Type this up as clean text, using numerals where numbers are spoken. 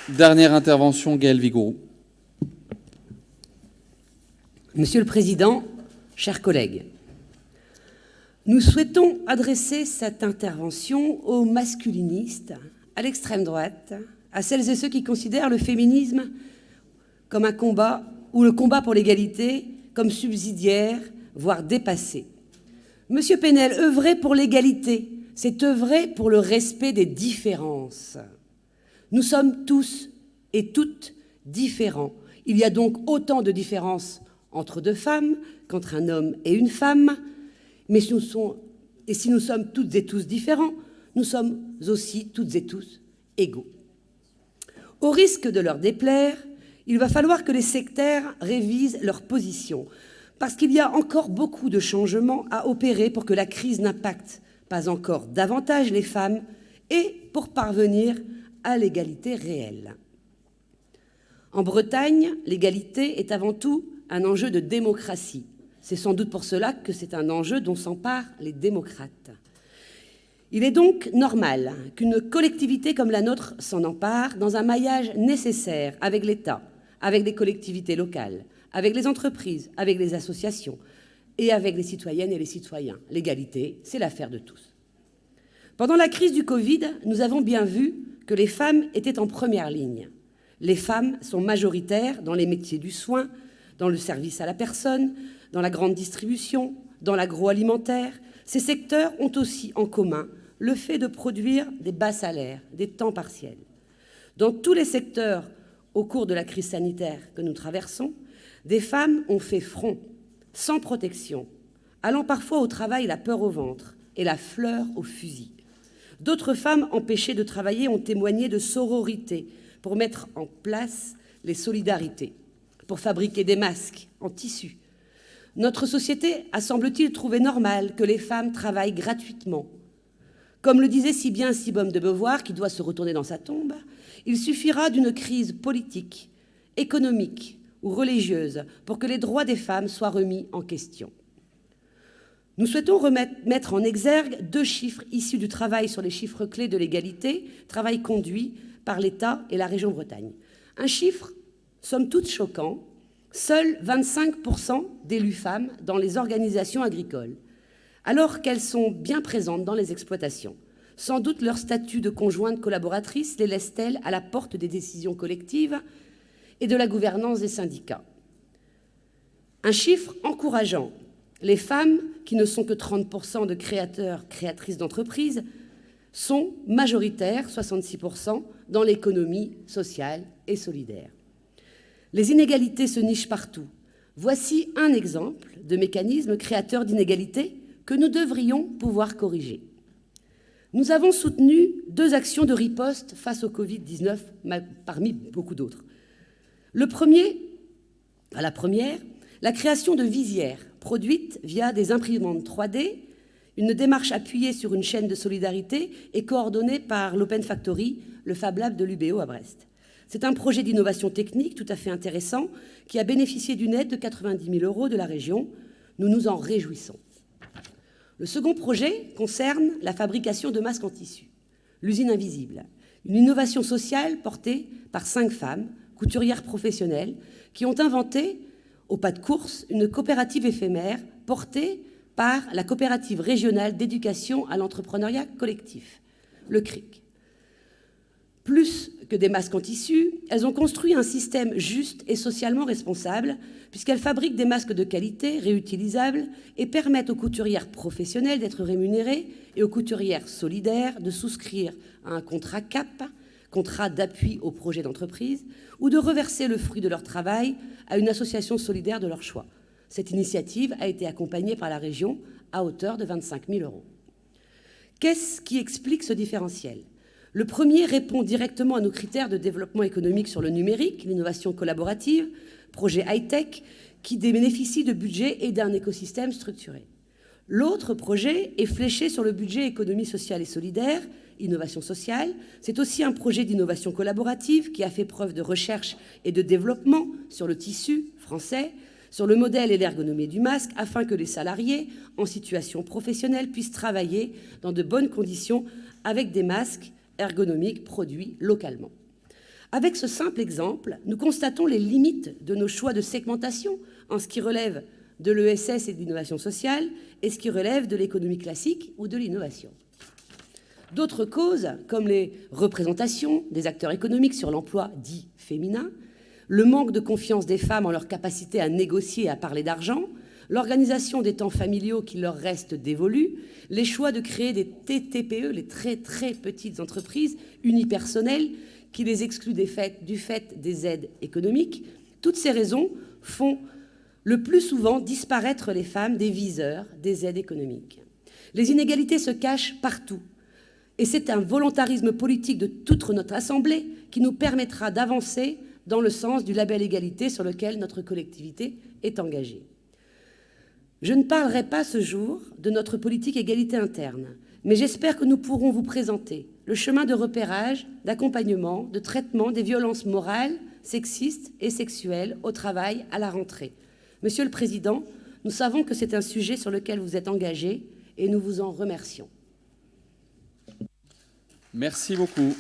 Dernière intervention, Gaël Vigouroux. Monsieur le Président, chers collègues, nous souhaitons adresser cette intervention aux masculinistes, à l'extrême droite, à celles et ceux qui considèrent le féminisme comme un combat, ou le combat pour l'égalité comme subsidiaire, voire dépassé. Monsieur Penel, œuvrer pour l'égalité, c'est œuvrer pour le respect des différences. Nous sommes tous et toutes différents. Il y a donc autant de différences entre deux femmes qu'entre un homme et une femme. Mais si nous sommes toutes et tous différents, nous sommes aussi toutes et tous égaux. Au risque de leur déplaire, il va falloir que les sectaires révisent leur position, parce qu'il y a encore beaucoup de changements à opérer pour que la crise n'impacte pas encore davantage les femmes et pour parvenir à l'égalité réelle. En Bretagne, l'égalité est avant tout un enjeu de démocratie. C'est sans doute pour cela que c'est un enjeu dont s'emparent les démocrates. Il est donc normal qu'une collectivité comme la nôtre s'en empare dans un maillage nécessaire avec l'État, avec les collectivités locales, avec les entreprises, avec les associations et avec les citoyennes et les citoyens. L'égalité, c'est l'affaire de tous. Pendant la crise du Covid, nous avons bien vu que les femmes étaient en première ligne. Les femmes sont majoritaires dans les métiers du soin, dans le service à la personne, dans la grande distribution, dans l'agroalimentaire. Ces secteurs ont aussi en commun le fait de produire des bas salaires, des temps partiels. Dans tous les secteurs, au cours de la crise sanitaire que nous traversons, des femmes ont fait front, sans protection, allant parfois au travail la peur au ventre et la fleur au fusil. D'autres femmes empêchées de travailler ont témoigné de sororité pour mettre en place les solidarités, pour fabriquer des masques en tissu. Notre société a, semble-t-il, trouvé normal que les femmes travaillent gratuitement. Comme le disait si bien Simone de Beauvoir, qui doit se retourner dans sa tombe, il suffira d'une crise politique, économique ou religieuse pour que les droits des femmes soient remis en question. Nous souhaitons mettre en exergue deux chiffres issus du travail sur les chiffres clés de l'égalité, travail conduit par l'État et la région Bretagne. Un chiffre, somme toute choquant, seuls 25% d'élus femmes dans les organisations agricoles, alors qu'elles sont bien présentes dans les exploitations. Sans doute leur statut de conjointe collaboratrice les laisse-t-elle à la porte des décisions collectives et de la gouvernance des syndicats. Un chiffre encourageant. Les femmes, qui ne sont que 30% de créateurs, créatrices d'entreprises, sont majoritaires, 66%, dans l'économie sociale et solidaire. Les inégalités se nichent partout. Voici un exemple de mécanisme créateur d'inégalités que nous devrions pouvoir corriger. Nous avons soutenu deux actions de riposte face au Covid-19, parmi beaucoup d'autres. La première, la création de visières produites via des imprimantes 3D, une démarche appuyée sur une chaîne de solidarité et coordonnée par l'Open Factory, le Fab Lab de l'UBO à Brest. C'est un projet d'innovation technique tout à fait intéressant qui a bénéficié d'une aide de 90 000 € de la région. Nous nous en réjouissons. Le second projet concerne la fabrication de masques en tissu, l'usine invisible, une innovation sociale portée par 5 femmes, couturières professionnelles, qui ont inventé, au pas de course, une coopérative éphémère portée par la coopérative régionale d'éducation à l'entrepreneuriat collectif, le CRIC. Plus que des masques en tissu, elles ont construit un système juste et socialement responsable, puisqu'elles fabriquent des masques de qualité, réutilisables, et permettent aux couturières professionnelles d'être rémunérées et aux couturières solidaires de souscrire à un contrat CAP, contrat d'appui au projet d'entreprise, ou de reverser le fruit de leur travail à une association solidaire de leur choix. Cette initiative a été accompagnée par la région à hauteur de 25 000 €. Qu'est-ce qui explique ce différentiel ? Le premier répond directement à nos critères de développement économique sur le numérique, l'innovation collaborative, projet high-tech, qui bénéficie de budget et d'un écosystème structuré. L'autre projet est fléché sur le budget économie sociale et solidaire, innovation sociale. C'est aussi un projet d'innovation collaborative qui a fait preuve de recherche et de développement sur le tissu français, sur le modèle et l'ergonomie du masque, afin que les salariés en situation professionnelle puissent travailler dans de bonnes conditions avec des masques ergonomiques produits localement. Avec ce simple exemple, nous constatons les limites de nos choix de segmentation en ce qui relève de l'ESS et de l'innovation sociale et ce qui relève de l'économie classique ou de l'innovation. D'autres causes, comme les représentations des acteurs économiques sur l'emploi dit féminin, le manque de confiance des femmes en leur capacité à négocier et à parler d'argent, l'organisation des temps familiaux qui leur restent dévolus, les choix de créer des TTPE, les très très petites entreprises unipersonnelles, qui les excluent du fait des aides économiques, toutes ces raisons font le plus souvent disparaître les femmes des viseurs des aides économiques. Les inégalités se cachent partout, et c'est un volontarisme politique de toute notre Assemblée qui nous permettra d'avancer dans le sens du label égalité sur lequel notre collectivité est engagée. Je ne parlerai pas ce jour de notre politique égalité interne, mais j'espère que nous pourrons vous présenter le chemin de repérage, d'accompagnement, de traitement des violences morales, sexistes et sexuelles au travail à la rentrée. Monsieur le Président, nous savons que c'est un sujet sur lequel vous êtes engagé et nous vous en remercions. Merci beaucoup.